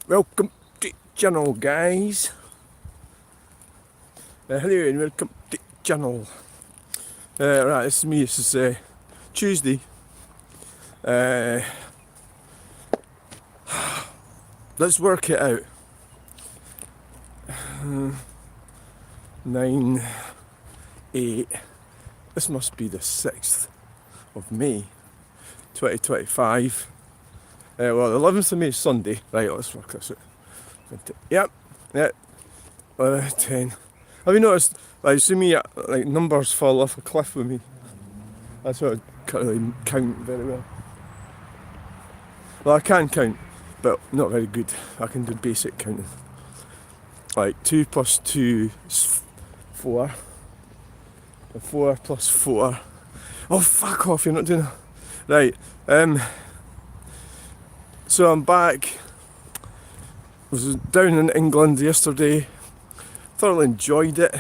Welcome to the channel, guys. Hello and welcome to the channel. Right, this is me. This is Tuesday. Let's work it out. 9, 8. This must be the 6th of May, 2025. Well, the 11th of May is Sunday. Right, let's work this out. Yep. 10. Have you noticed, like, see me, like, numbers fall off a cliff with me? That's why I can't really count very well. Well, I can count, but not very good. I can do basic counting. Like, 2 plus 2 is 4. And 4 plus 4. Oh, fuck off, you're not doing that. Right, so I'm back. I was down in England yesterday. Thoroughly enjoyed it.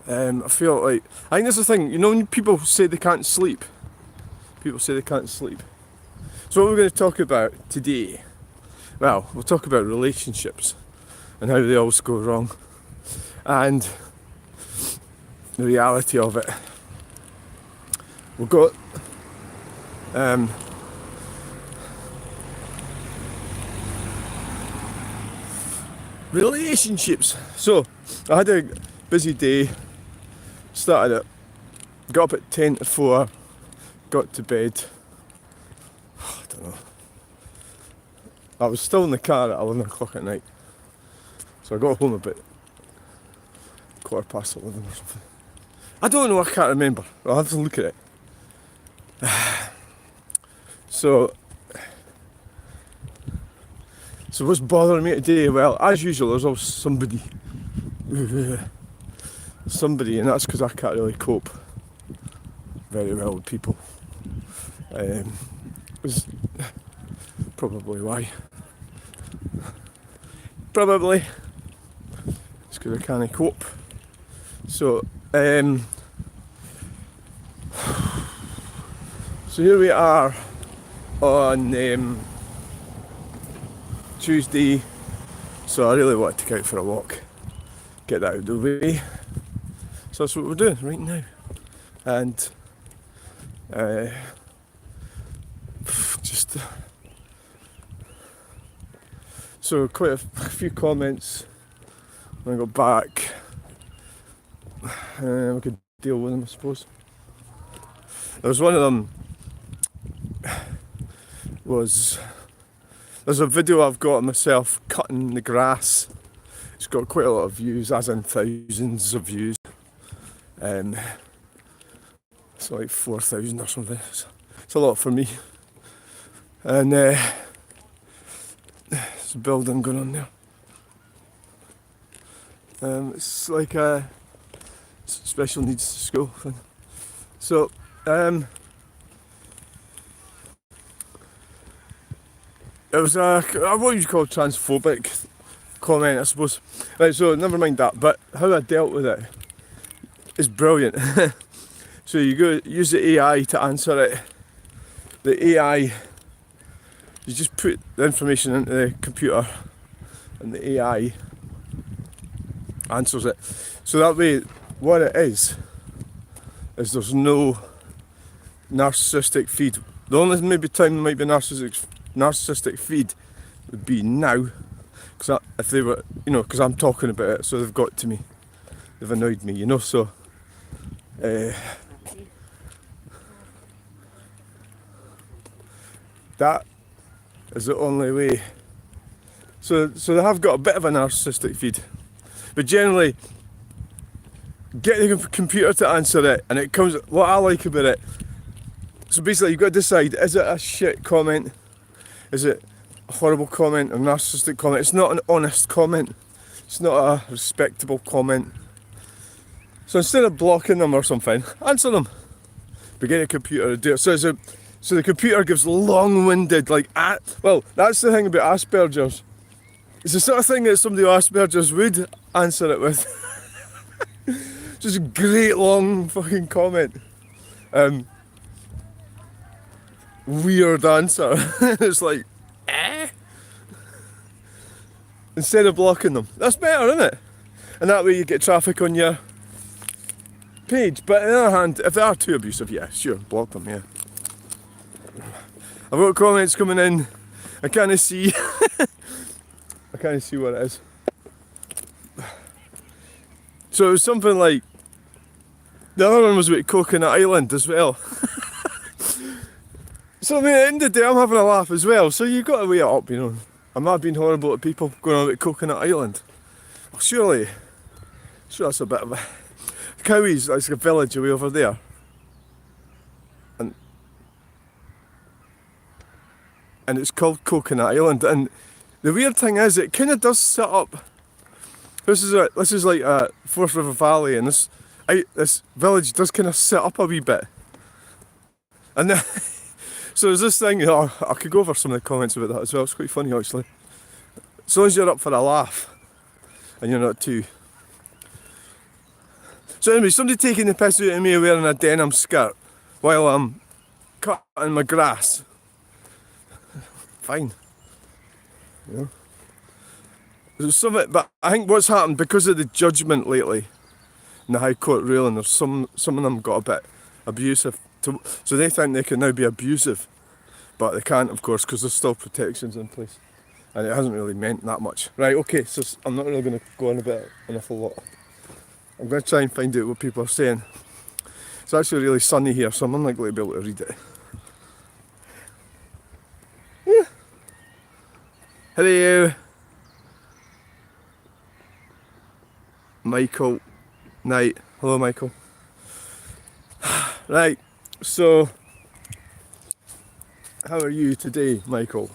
I feel like, I think that's the thing, you know, when people say they can't sleep. People say they can't sleep. So what we're going to talk about today, well, we'll talk about relationships and how they always go wrong. And the reality of it. We've got relationships. So I had a busy day. Started it. Got up at 10 to 4. Got to bed. I don't know. I was still in the car at 11 o'clock at night. So I got home about 11:15 or something. I don't know, I can't remember. I'll have to look at it. So what's bothering me today? Well, as usual, there's always somebody, and that's because I can't really cope very well with people. Is probably why. Probably it's because I can't cope. So here we are on Tuesday. So I really want to get out for a walk, get that out of the way. So that's what we're doing right now. And so quite a few comments when I got back. We could deal with them, I suppose. There was one of them there's a video I've got of myself cutting the grass. It's got quite a lot of views, as in thousands of views. It's like 4,000 or something. It's a lot for me. And there's a building going on there. It's like a special needs school thing. So it was what you call transphobic comment, I suppose. Right, so never mind that. But how I dealt with it is brilliant. So you go use the AI to answer it. The AI, you just put the information into the computer, and the AI answers it. So that way, what it is there's no narcissistic feed. The only maybe time there might be narcissistic feed would be now, because if they were, you know, because I'm talking about it, so they've got to me, they've annoyed me, you know. So that is the only way. So they have got a bit of a narcissistic feed, but generally get the computer to answer it, and it comes. What I like about it, so basically you've got to decide: is it a shit comment? Is it a horrible comment, a narcissistic comment? It's not an honest comment. It's not a respectable comment. So instead of blocking them or something, answer them. But get a computer to do it. So the computer gives long-winded, like, well, that's the thing about Asperger's. It's the sort of thing that somebody with Asperger's would answer it with. Just a great long fucking comment. Weird answer. It's like, instead of blocking them. That's better, isn't it? And that way you get traffic on your page. But on the other hand, if they are too abusive, yeah, sure, block them, yeah. I've got comments coming in. I can't see. I can't see what it is. So it was something like, the other one was about Coconut Island as well. So I mean, at the end of the day, I'm having a laugh as well. So you've got to weigh it up, you know. I'm not being horrible to people going on about Coconut Island. Well, sure that's a bit of a... Cowies, that's a village away over there. And it's called Coconut Island. And the weird thing is, it kind of does set up... This is like Forth River Valley, and this village does kind of set up a wee bit. And then, so there's this thing, I could go over some of the comments about that as well, it's quite funny actually. As long as you're up for a laugh, and you're not too... So anyway, somebody taking the piss out of me wearing a denim skirt while I'm cutting my grass. Fine. You know? There's something, but I think what's happened because of the judgment lately in the High Court ruling, there's some of them got a bit abusive. So they think they can now be abusive, but they can't, of course, because there's still protections in place. And it hasn't really meant that much. Right, okay, so I'm not really going to go on about an awful lot. I'm going to try and find out what people are saying. It's actually really sunny here, so I'm unlikely to be able to read it. Yeah. Hello. Michael. Night. Hello, Michael. Right, so how are you today, Michael?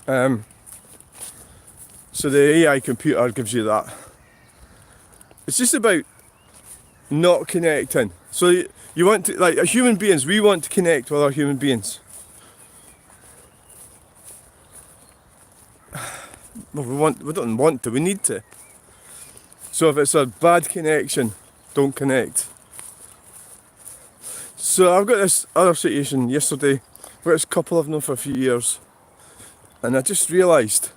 So the AI computer gives you that. It's just about not connecting. So you want to, like human beings, we want to connect with other human beings. Well, we don't want to, we need to. So if it's a bad connection, don't connect. So I've got this other situation yesterday, I've got this couple of them for a few years, and I just realised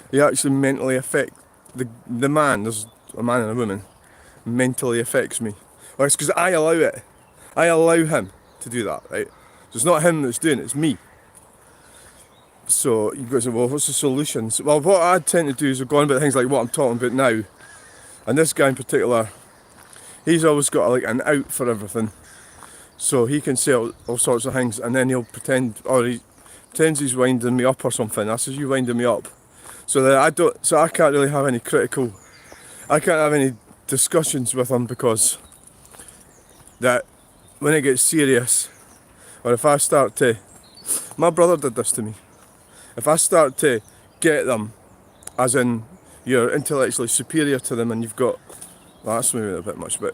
they actually mentally affect the man. There's a man and a woman, mentally affects me. Well, it's because I allow it. I allow him to do that, right? So it's not him that's doing it, it's me. So you've got to say, well, what's the solution? So, well, what I tend to do is go on about things like what I'm talking about now. And this guy in particular, he's always got like an out for everything. So he can say all sorts of things, and then he'll pretend, or he pretends he's winding me up or something. I says, you winding me up. So that I can't really have any I can't have any discussions with him, because that when it gets serious, or if I start to, my brother did this to me. If I start to get them, as in you're intellectually superior to them, and you've got, well, that's maybe a bit much, but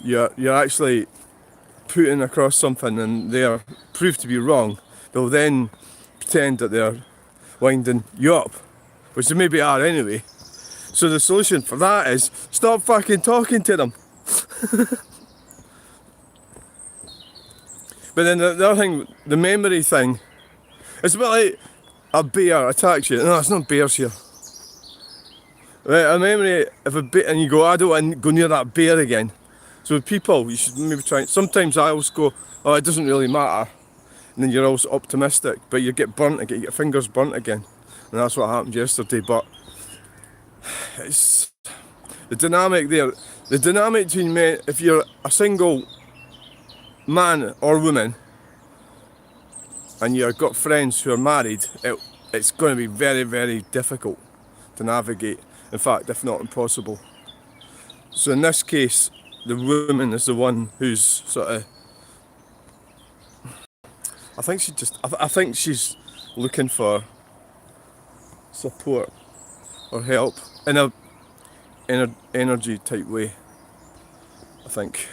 you're actually putting across something and they are proved to be wrong, they'll then pretend that they're winding you up, which they maybe are anyway. So the solution for that is stop fucking talking to them. But then the other thing, the memory thing, it's a bit like a bear attacks you. No, it's not bears here. Right, a memory of a bear, and you go, I don't want to go near that bear again. So with people, you should maybe try. Sometimes I always go, oh, it doesn't really matter. And then you're always optimistic, but you get burnt again, you get your fingers burnt again. And that's what happened yesterday. But it's the dynamic there. The dynamic between men, if you're a single man or woman, and you've got friends who are married, it's going to be very, very difficult to navigate. In fact, if not impossible. So in this case, the woman is the one who's sort of, I think she's looking for support or help in a energy type way, I think.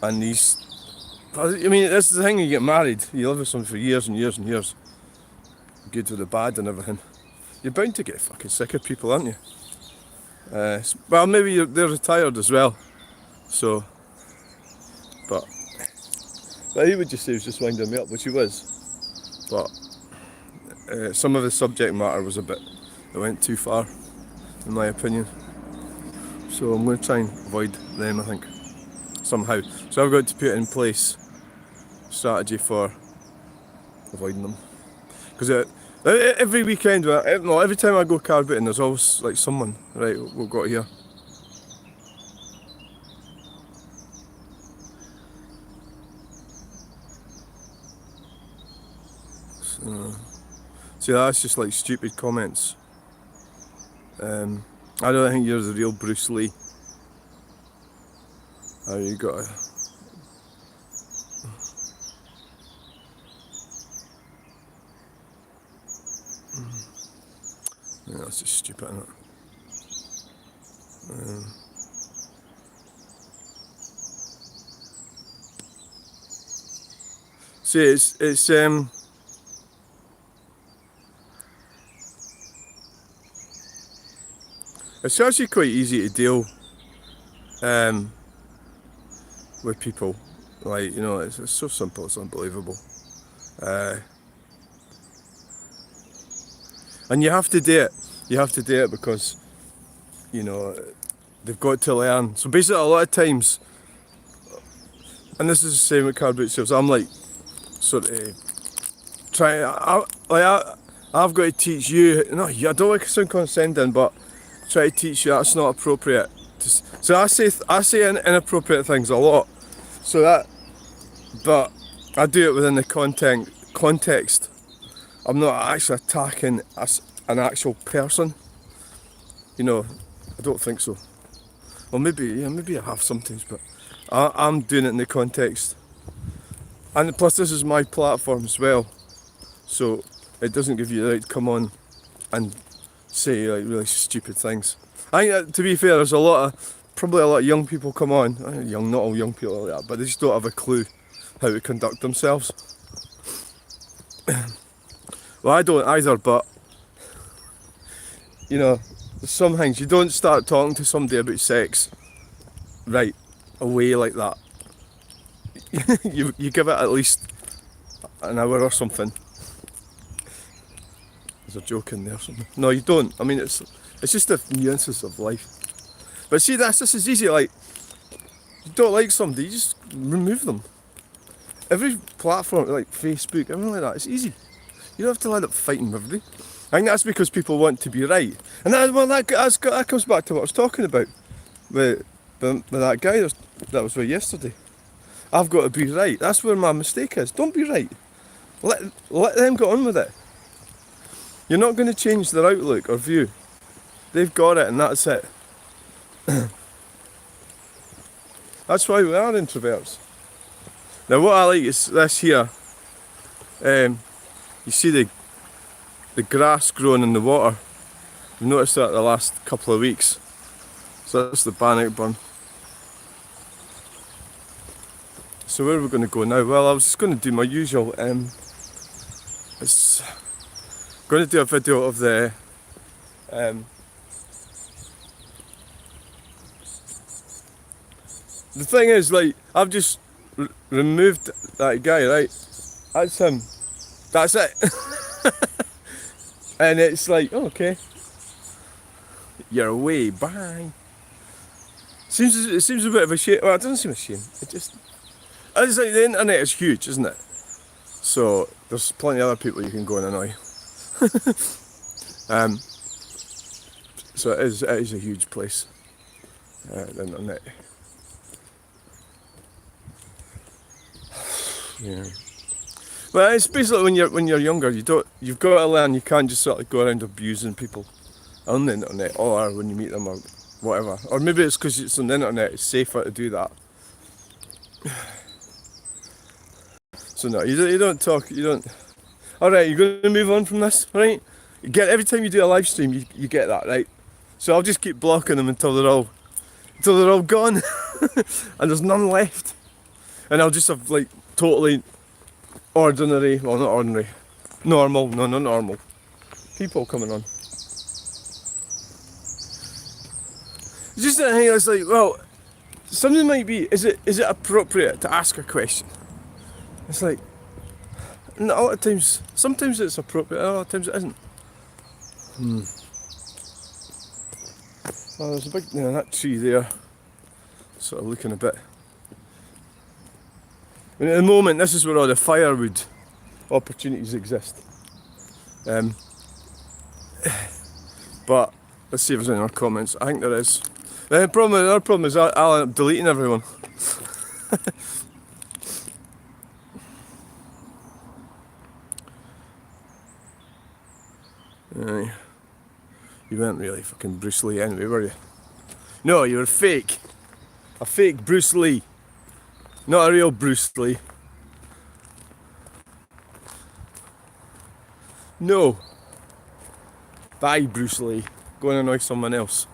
And I mean, this is the thing, you get married, you live with someone for years and years and years, good with the bad and everything, you're bound to get fucking sick of people, aren't you? Well, maybe they're retired as well, so, but he would just say he was just winding me up, which he was, but some of the subject matter was it went too far, in my opinion. So I'm going to try and avoid them, I think, somehow. So I've got to put in place strategy for avoiding them. Because every weekend, no, every time I go car booting, there's always like someone, right, we've got here. So, see, that's just like stupid comments. I don't think you're the real Bruce Lee. Oh, you got to... Yeah, that's just stupid, isn't it? See, it's actually quite easy to deal with people. Like, you know, it's so simple, it's unbelievable. And you have to do it. You have to do it because, you know, they've got to learn. So basically, a lot of times, and this is the same with car boot sales, I'm like, sort of I've got to teach you. No, I don't like to sound condescending, but try to teach you that's not appropriate. So I say inappropriate things a lot. So that, but I do it within the context. I'm not actually attacking an actual person. You know, I don't think so. Well, maybe I have sometimes, but I'm doing it in the context. And plus, this is my platform as well, so it doesn't give you the right to come on and say like really stupid things. I think to be fair, there's probably a lot of young people come on. Not all young people are like that, but they just don't have a clue how to conduct themselves. Well, I don't either, but you know, there's some things you don't start talking to somebody about sex right away like that. you give it at least an hour or something. There's a joke in there or something. No, you don't. I mean, it's just the nuances of life. But see, this is easy. Like, you don't like somebody, you just remove them. Every platform, like Facebook, everything like that, it's easy. You don't have to end up fighting with everybody. I think that's because people want to be right. And that comes back to what I was talking about with that guy that was with yesterday. I've got to be right. That's where my mistake is. Don't be right. Let them get on with it. You're not going to change their outlook or view. They've got it and that's it. That's why we are introverts. Now what I like is this here. You see the grass growing in the water. I've noticed that the last couple of weeks. So that's the Bannockburn. So where are we going to go now? Well, I was just going to do my usual. It's going to do a video of the. The thing is, like, I've just removed that guy, right? That's him. That's it. And it's like, oh, okay, you're away. Bye. It seems a bit of a shame. Well, it doesn't seem a shame. It's like the internet is huge, isn't it? So there's plenty of other people you can go and annoy. So it is a huge place. The internet. Yeah. Well, it's basically when you're younger, you've got to learn. You can't just sort of go around abusing people on the internet or when you meet them or whatever. Or maybe it's because it's on the internet. It's safer to do that. So no, you don't talk. You don't. All right, you're going to move on from this, right? Every time you do a live stream, you get that, right? So I'll just keep blocking them until they're all gone, and there's none left, and I'll just have like totally ordinary, well not ordinary, normal, no not normal, people coming on. It's just that thing. It's like, well, something might be. Is it appropriate to ask a question? It's like, And a lot of times, sometimes it's appropriate, a lot of times it isn't. Oh, there's a big, that tree there, sort of looking a bit. And at the moment, this is where all the firewood opportunities exist. But let's see if there's any more comments. I think there is. The other problem is I'll end up deleting everyone. You weren't really fucking Bruce Lee anyway, were you? No, you were fake. A fake Bruce Lee. Not a real Bruce Lee. No. Bye, Bruce Lee. Go and annoy someone else.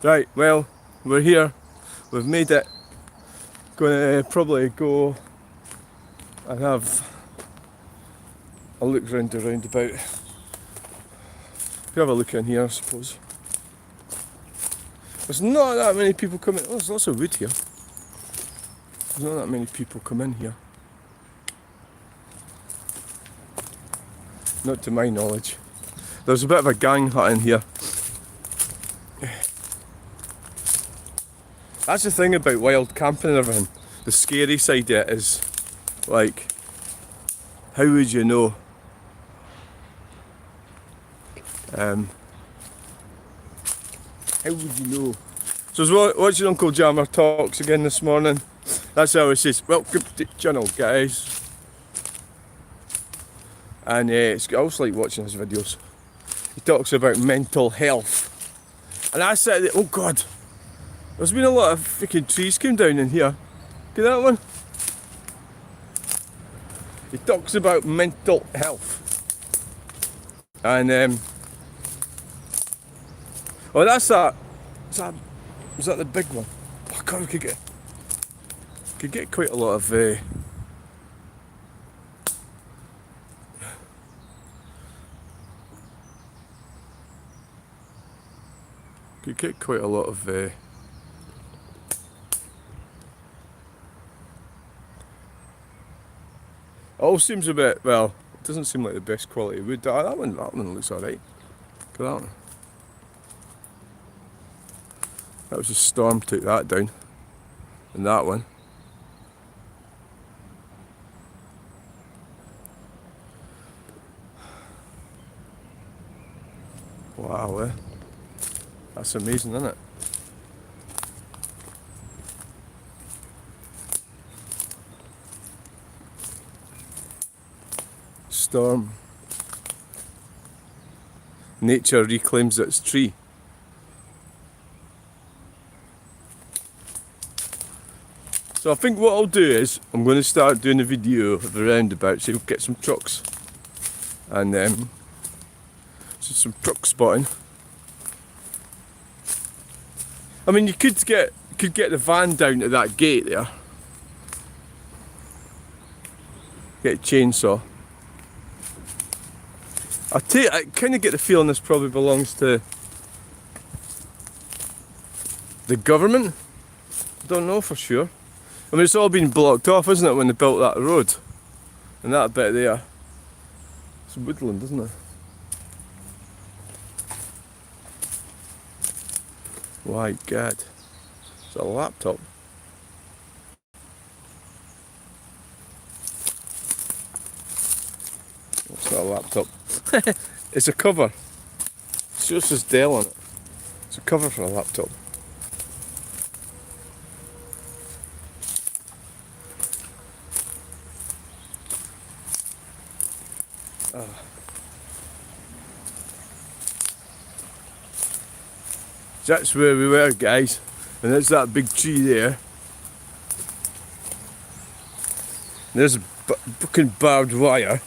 Right, well, we're here. We've made it. Gonna probably go and have a look round the roundabout. We have a look in here, I suppose. There's not that many people coming. Oh, there's lots of wood here. There's not that many people come in here. Not to my knowledge. There's a bit of a gang hut in here. That's the thing about wild camping and everything. The scary side of it is, like, how would you know? How would you know? So I was watching Uncle Jammer Talks again this morning. That's how he says, welcome to the channel, guys. And I also like watching his videos. He talks about mental health. And I said, oh God, there's been a lot of freaking trees came down in here. Get that one? He talks about mental health. And oh, that's that. Was that the big one? Oh God, we could get quite a lot of it all seems a bit, well, it doesn't seem like the best quality wood. That one looks alright. Look at that one. That was a storm, took that down. And that one. Wow, that's amazing, isn't it? Storm. Nature reclaims its tree. So I think what I'll do is I'm going to start doing a video of the roundabout, so we'll get some trucks and just some truck spotting. I mean, you could get the van down to that gate there. Get a chainsaw. I kind of get the feeling this probably belongs to the government. I don't know for sure. I mean, it's all been blocked off, isn't it, when they built that road? And that bit there. It's woodland, isn't it? My God. It's a laptop. It's not a laptop. It's a cover. It just says Dell on it. It's a cover for a laptop. That's where we were, guys, and there's that big tree there. There's a fucking barbed wire.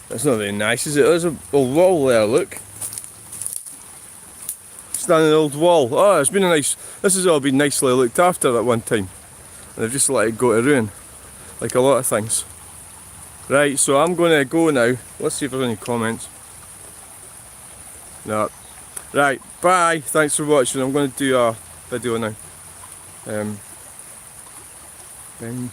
That's not very nice, is it? There's a wall there, look. Standing old wall. Oh, it's been a nice. This has all been nicely looked after at one time, and they've just let it go to ruin, like a lot of things. Right, so I'm going to go now. Let's see if there's any comments. No. Right, bye. Thanks for watching. I'm going to do a video now. Bye.